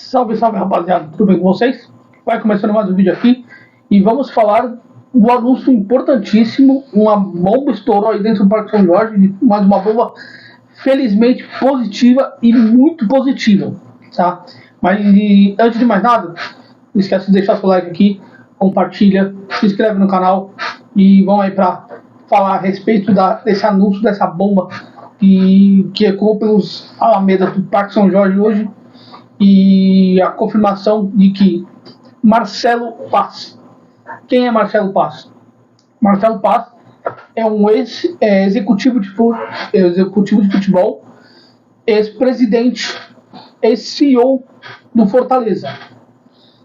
Salve, salve, rapaziada, tudo bem com vocês? Vai começando mais um vídeo aqui e vamos falar do anúncio importantíssimo. Uma bomba estourou aí dentro do Parque São Jorge, mais uma bomba felizmente positiva e muito positiva, tá? Mas antes de mais nada, não esquece de deixar seu like aqui, compartilha, se inscreve no canal e vamos aí para falar a respeito desse anúncio, dessa bomba que ecoou pelos alamedas do Parque São Jorge hoje. E a confirmação de que Marcelo Paz. Quem é Marcelo Paz? Marcelo Paz é um ex-executivo de futebol, ex-presidente, ex-CEO do Fortaleza.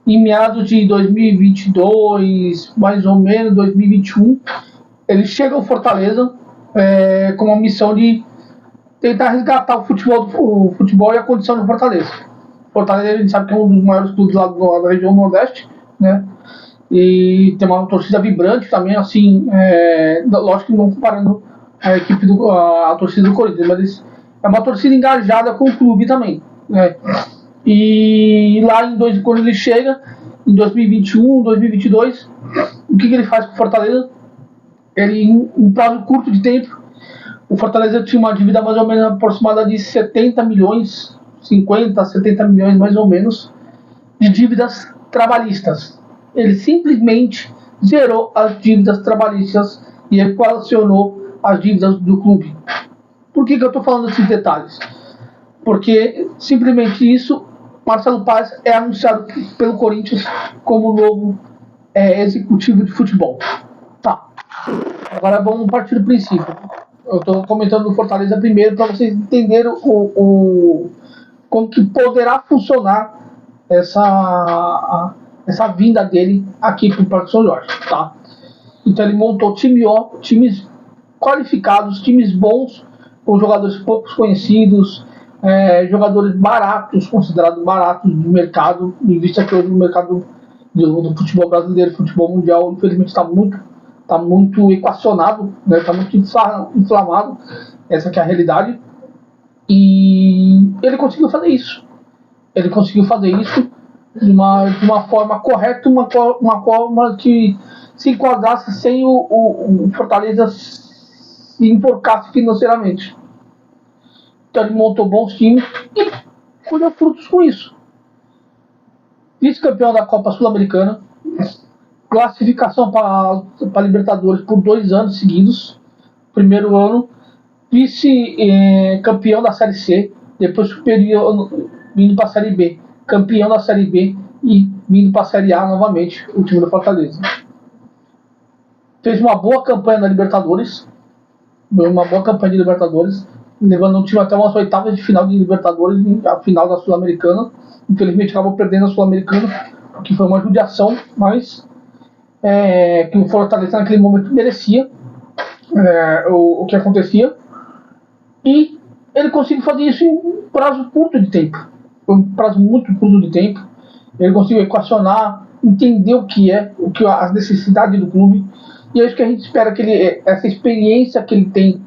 Em meados de 2022, mais ou menos 2021, ele chega ao Fortaleza com uma missão de tentar resgatar o futebol e a condição do Fortaleza. Fortaleza, a gente sabe que é um dos maiores clubes lá da região Nordeste, né? E tem uma torcida vibrante também, assim, lógico que não comparando a torcida do Corinthians, mas é uma torcida engajada com o clube também, né? E lá quando ele chega, em 2021, 2022, o que ele faz com o Fortaleza? Ele, em um prazo curto de tempo, o Fortaleza tinha uma dívida mais ou menos aproximada de 70 milhões, 50, 70 milhões mais ou menos, de dívidas trabalhistas. Ele simplesmente zerou as dívidas trabalhistas e equacionou as dívidas do clube. Por que eu estou falando desses detalhes? Porque simplesmente isso, Marcelo Paz é anunciado pelo Corinthians como novo executivo de futebol. Tá. Agora vamos partir do princípio. Eu estou comentando do Fortaleza primeiro para vocês entenderem como que poderá funcionar essa vinda dele aqui para o Parque São Jorge, tá? Então ele montou times qualificados, times bons, com jogadores poucos conhecidos, jogadores baratos, considerados baratos do mercado, em vista que hoje o mercado do futebol brasileiro, futebol mundial, infelizmente está muito equacionado, né? Está muito inflamado, essa que é a realidade. E ele conseguiu fazer isso. Ele conseguiu fazer isso de uma forma correta, uma forma que se enquadrasse sem o Fortaleza se enforcasse financeiramente. Então ele montou bons times e colheu frutos com isso. Vice-campeão da Copa Sul-Americana, classificação para Libertadores por 2 anos seguidos. Primeiro ano, vice-campeão da Série C, depois vindo para a Série B, campeão da Série B e vindo para a Série A novamente, o time do Fortaleza. Fez uma boa campanha na Libertadores, levando o time até umas oitavas de final de Libertadores, a final da Sul-Americana. Infelizmente acabou perdendo a Sul-Americana, que foi uma judiação, mas que o Fortaleza naquele momento merecia o que acontecia. E ele conseguiu fazer isso em um prazo curto de tempo. Foi um prazo muito curto de tempo. Ele conseguiu equacionar, entender as necessidades do clube. E é isso que a gente espera que essa experiência que ele tem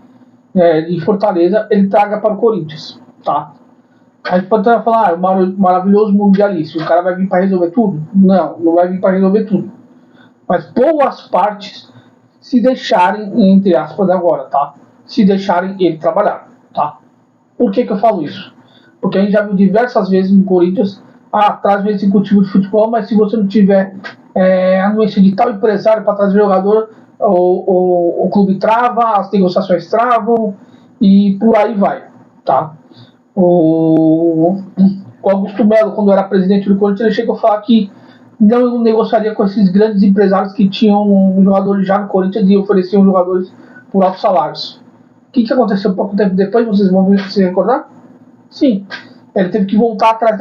de Fortaleza, ele traga para o Corinthians, tá? A gente pode falar, maravilhoso mundialista, o cara vai vir para resolver tudo? Não vai vir para resolver tudo. Mas boas partes, se deixarem, entre aspas agora, tá? Se deixarem ele trabalhar, tá? Por que eu falo isso? Porque a gente já viu diversas vezes no Corinthians, traz um executivo de futebol, mas se você não tiver anuência de tal empresário para trazer jogador, o clube trava, as negociações travam e por aí vai, tá? O Augusto Melo, quando era presidente do Corinthians, ele chegou a falar que não negociaria com esses grandes empresários que tinham jogadores já no Corinthians e ofereciam jogadores por altos salários. O que aconteceu pouco tempo depois? Vocês vão se recordar? Sim, ele teve que voltar atrás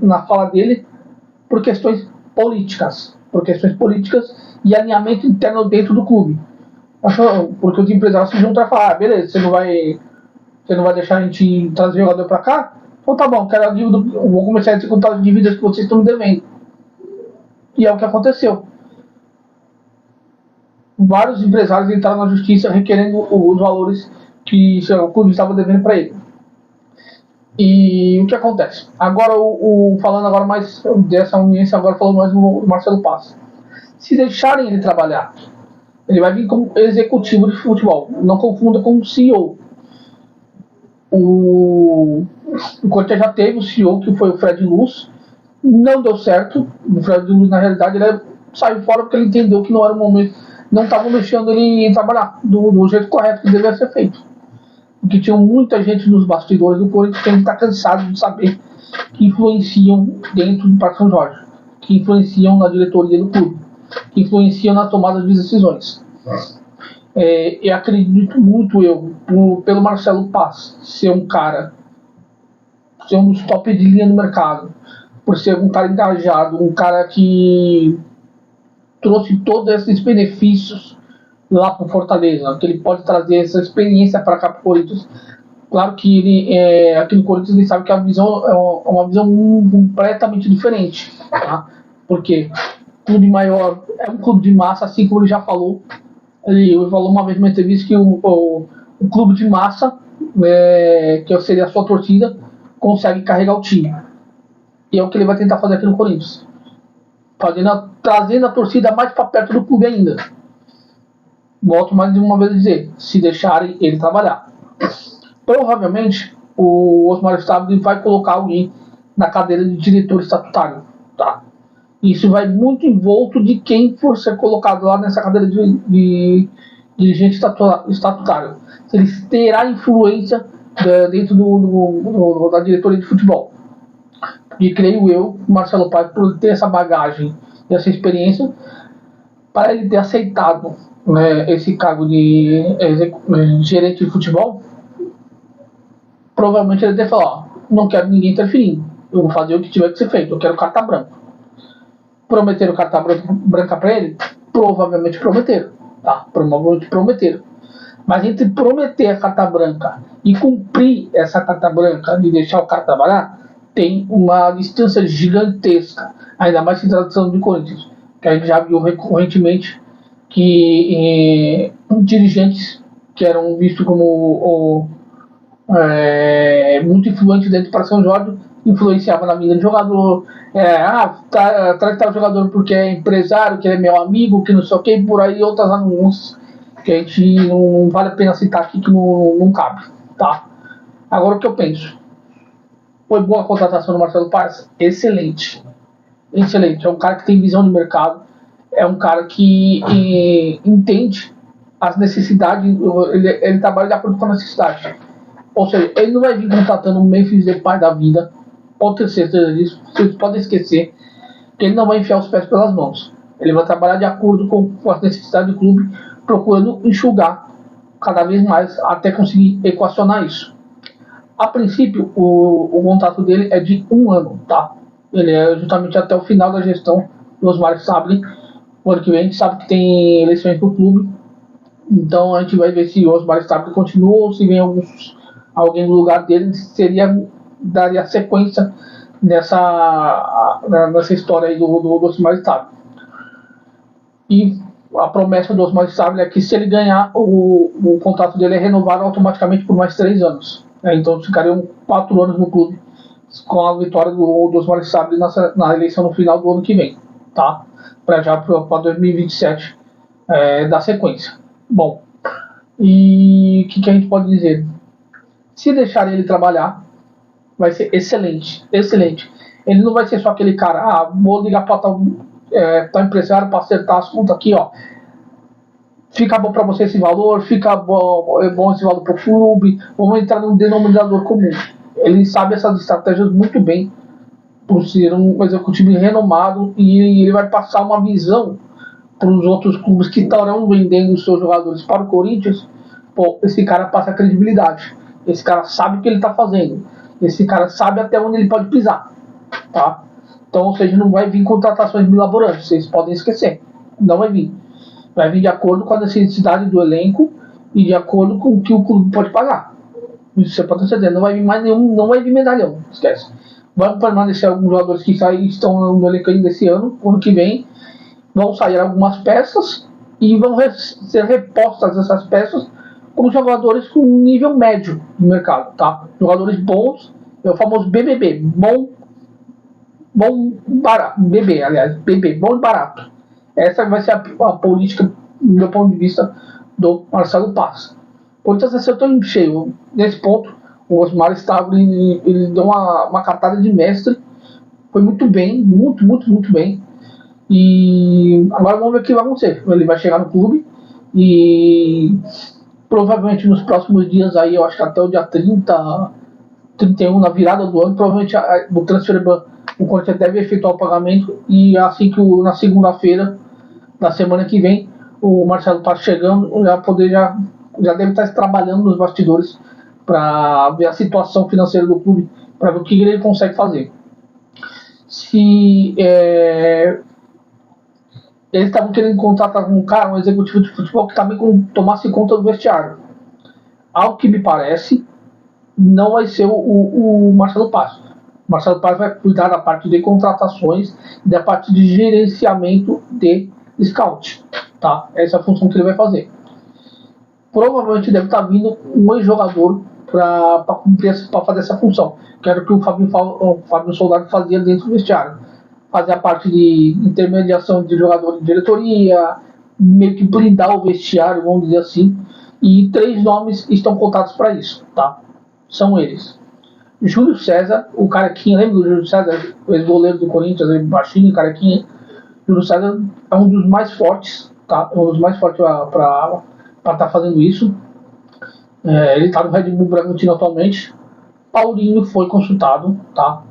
na fala dele por questões políticas e alinhamento interno dentro do clube. Porque os empresários se juntam e falam, beleza, você não vai deixar a gente trazer jogador para cá? Então tá bom, quero a dívida, eu vou começar a descontar as dívidas que vocês estão me devendo. E é o que aconteceu. Vários empresários entraram na justiça requerendo os valores que o clube estava devendo para ele. E o que acontece? Agora, falando agora mais dessa uniência, agora falando mais do Marcelo Paes. Se deixarem ele trabalhar, ele vai vir como executivo de futebol. Não confunda com o CEO. O Corinthians já teve o CEO, que foi o Fred Luz. Não deu certo. O Fred Luz, na realidade, ele saiu fora porque ele entendeu que não era o momento. Não estavam deixando ele trabalhar do jeito correto que deveria ser feito. Porque tinha muita gente nos bastidores do Corinthians que a gente está cansado de saber que influenciam dentro do Parque São Jorge, que influenciam na diretoria do clube, que influenciam na tomada de decisões. Eu acredito muito pelo Marcelo Paes ser um cara, ser um dos top de linha no mercado, por ser um cara engajado, um cara que trouxe todos esses benefícios lá para o Fortaleza, que ele pode trazer essa experiência para cá para o Corinthians. Claro que ele, aqui no Corinthians, ele sabe que a visão é uma visão completamente diferente, tá? Porque clube maior é um clube de massa, assim como ele já falou. Ele falou uma vez numa entrevista que o clube de massa, que seria a sua torcida, consegue carregar o time. E é o que ele vai tentar fazer aqui no Corinthians. Trazendo a torcida mais para perto do clube ainda. Volto mais de uma vez a dizer, se deixarem ele trabalhar. Provavelmente o Osmar Stabile vai colocar alguém na cadeira de diretor estatutário. Tá? Isso vai muito envolto de quem for ser colocado lá nessa cadeira de dirigente estatutário. Se ele terá influência dentro da diretoria de futebol. E creio eu, Marcelo Paes, por ter essa bagagem e essa experiência, para ele ter aceitado esse cargo de gerente de futebol, provavelmente ele deve falar, ó, não quero ninguém interferindo, eu vou fazer o que tiver que ser feito, eu quero carta branca. Prometeram carta branca para ele? Provavelmente prometeram, tá? Provavelmente prometeram. Mas entre prometer a carta branca e cumprir essa carta branca de deixar o cara trabalhar, tem uma distância gigantesca, ainda mais em tradução de Corinthians, que a gente já viu recorrentemente que dirigentes que eram vistos como muito influentes dentro para São Jorge influenciavam na vida do jogador. Traz tal jogador porque é empresário, que é meu amigo, que não sei o que, por aí outras anúncios que a gente não vale a pena citar aqui, que não cabe, tá? Agora o que eu penso? Foi boa a contratação do Marcelo Paes? Excelente. Excelente. É um cara que tem visão de mercado, é um cara que entende as necessidades, ele trabalha de acordo com a necessidade. Ou seja, ele não vai vir contratando um Memphis Depay da vida, pode ter certeza disso, vocês podem esquecer que ele não vai enfiar os pés pelas mãos. Ele vai trabalhar de acordo com as necessidades do clube, procurando enxugar cada vez mais até conseguir equacionar isso. A princípio, o contrato dele é de 1 ano, tá? Ele é justamente até o final da gestão do Osmar Stabile. O ano que vem a gente sabe que tem eleições pro clube, então a gente vai ver se o Osmar Stabile continua ou se vem alguém no lugar dele, daria sequência nessa história aí do Osmar Stabile. E a promessa do Osmar Stabile é que se ele ganhar, o contrato dele é renovado automaticamente por mais 3 anos. Então ficariam 4 anos no clube com a vitória do Osmar Stabile na eleição no final do ano que vem, tá? Para 2027 dar sequência. Bom, e o que a gente pode dizer? Se deixar ele trabalhar, vai ser excelente, excelente. Ele não vai ser só aquele cara, vou ligar para tal empresário para acertar as contas aqui, ó. Fica bom para você esse valor, fica bom esse valor para o clube, vamos entrar num denominador comum. Ele sabe essas estratégias muito bem, por ser um executivo renomado, e ele vai passar uma visão para os outros clubes que estarão vendendo os seus jogadores para o Corinthians. Pô, esse cara passa credibilidade, esse cara sabe o que ele está fazendo, esse cara sabe até onde ele pode pisar, tá? Então, ou seja, não vai vir contratações milaborantes, vocês podem esquecer, não vai vir. Vai vir de acordo com a necessidade do elenco e de acordo com o que o clube pode pagar. Isso você pode ter certeza. Não vai vir mais nenhum, não vai vir medalhão, esquece. Vão permanecer alguns jogadores que estão no elenco ainda esse ano que vem. Vão sair algumas peças e vão ser repostas essas peças com jogadores com um nível médio de mercado, tá? Jogadores bons É o famoso BBB, bom barato, BB, aliás, BB, bom e barato. Essa vai ser a política, do meu ponto de vista, do Marcelo Paz. O Corinthians acertou em cheio. Nesse ponto, o Osmar Estado ele deu uma cartada de mestre. Foi muito bem, muito bem. E agora vamos ver o que vai acontecer. Ele vai chegar no clube e provavelmente nos próximos dias aí, eu acho que até o dia 30, 31, na virada do ano, provavelmente o transfer o Corinthians deve efetuar o pagamento e assim que na segunda-feira da semana que vem o Marcelo Paz chegando já deve estar trabalhando nos bastidores para ver a situação financeira do clube, para ver o que ele consegue fazer. Se eles estavam querendo contratar um executivo de futebol que também tomasse conta do vestiário. Ao que me parece, não vai ser o Marcelo Paz. O Marcelo Paz vai cuidar da parte de contratações e da parte de gerenciamento de scout. Tá? Essa é a função que ele vai fazer. Provavelmente deve estar vindo um ex-jogador para fazer essa função, que era o que o Fábio Soldado fazia dentro do vestiário. Fazer a parte de intermediação de jogador de diretoria, meio que blindar o vestiário, vamos dizer assim. E 3 nomes estão contados para isso, tá? São eles: Júlio César, o carequinha, lembra do Júlio César, o ex-goleiro do Corinthians, baixinho, carequinha. Júlio César é um dos mais fortes, tá? Um dos mais fortes para estar fazendo isso. Ele está no Red Bull Bragantino atualmente. Paulinho foi consultado, tá?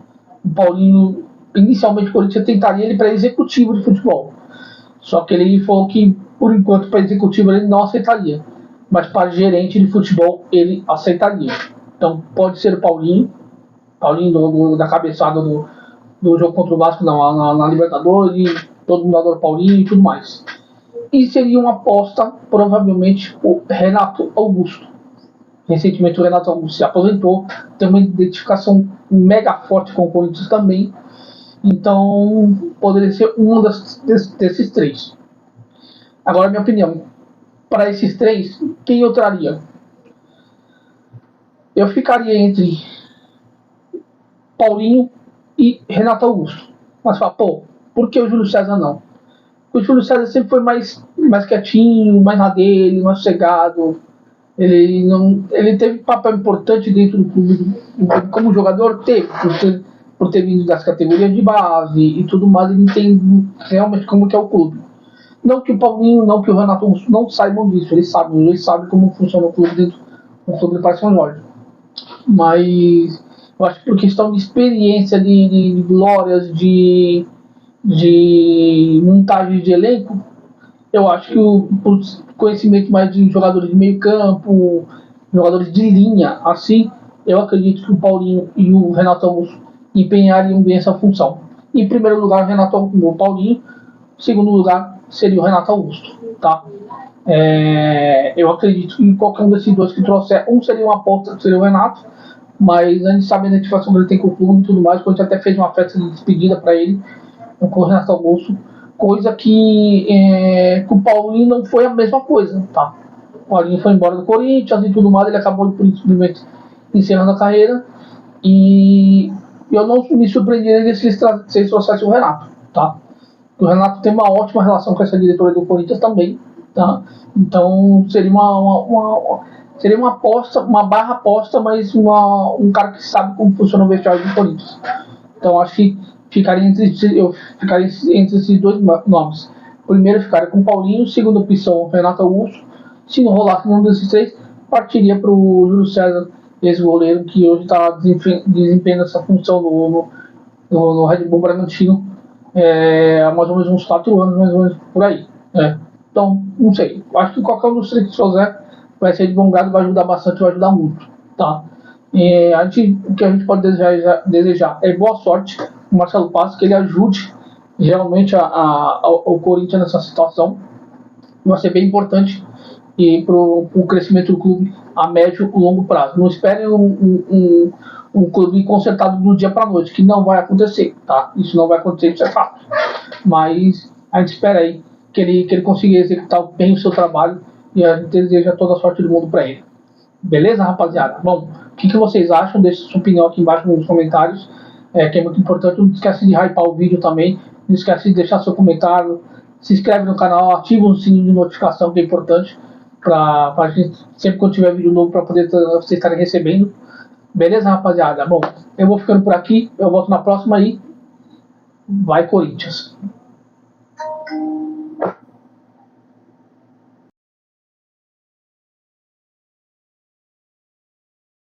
O Paulinho, inicialmente o Corinthians tentaria ele para executivo de futebol, só que ele falou que por enquanto para executivo ele não aceitaria, mas para gerente de futebol ele aceitaria. Então pode ser o Paulinho da cabeçada do jogo contra o Vasco na Libertadores, todo mundo adora o Paulinho e tudo mais. E seria uma aposta, provavelmente, o Renato Augusto. Recentemente o Renato Augusto se aposentou, tem uma identificação mega forte com o Corinthians também. Então poderia ser um desses 3. Agora, minha opinião, para esses 3, quem eu traria? Eu ficaria entre Paulinho e Renato Augusto. Mas fala, por que o Júlio César não? Porque o Júlio César sempre foi mais quietinho, mais na dele, mais sossegado. Ele teve um papel importante dentro do clube como jogador, por ter vindo das categorias de base e tudo mais. Ele entende realmente como que é o clube. Não que o Paulinho, não que o Renato Augusto não saibam disso, eles sabem como funciona o clube dentro do clube do Parque São Jorge. Mas eu acho que por questão de experiência, de glórias, de montagem de elenco, eu acho que por conhecimento mais de jogadores de meio campo, jogadores de linha, assim, eu acredito que o Paulinho e o Renato Augusto empenhariam bem essa função. Em primeiro lugar, o Paulinho. Em segundo lugar, seria o Renato Augusto, tá? Eu acredito que qualquer um desses 2 que trouxer, um seria uma aposta, que seria o Renato, mas a gente sabe a identificação que ele tem com o clube e tudo mais, quando a gente até fez uma festa de despedida para ele, com o Renato Augusto, coisa que com o Paulinho não foi a mesma coisa, tá? O Paulinho foi embora do Corinthians e tudo mais, ele acabou simplesmente encerrando a carreira, e eu não me surpreenderia se eles trouxessem o Renato, tá? O Renato tem uma ótima relação com essa diretoria do Corinthians também, tá? Então seria seria uma aposta, uma barra aposta, mas um cara que sabe como funciona o vestiário do Corinthians. Então acho que eu ficaria entre esses 2 nomes. Primeiro eu ficaria com o Paulinho, segunda opção Renato Augusto. Se não rolasse nenhum desses 3, partiria para o Júlio César, esse goleiro que hoje está desempenhando essa função no Red Bull Bragantino há mais ou menos uns 4 anos, mais ou menos por aí. Então, não sei. Acho que qualquer um dos 3 que fizer vai ser de bom grado, vai ajudar bastante, vai ajudar muito. Tá? O que a gente pode desejar é boa sorte o Marcelo Paz, que ele ajude realmente o Corinthians nessa situação. Vai ser bem importante para o crescimento do clube a médio e longo prazo. Não esperem um clube consertado do dia para a noite, que não vai acontecer, tá? Isso não vai acontecer, isso é fato. Mas a gente espera aí que ele consiga executar bem o seu trabalho, e a gente deseja toda a sorte do mundo para ele. Beleza, rapaziada? Bom, o que vocês acham? Deixe sua opinião aqui embaixo nos comentários, que é muito importante. Não esquece de hypar o vídeo também. Não esquece de deixar seu comentário. Se inscreve no canal, ativa o sininho de notificação, que é importante. Pra gente, sempre que eu tiver vídeo novo, para poder vocês estarem recebendo. Beleza, rapaziada? Bom, eu vou ficando por aqui. Eu volto na próxima aí. Vai, Corinthians!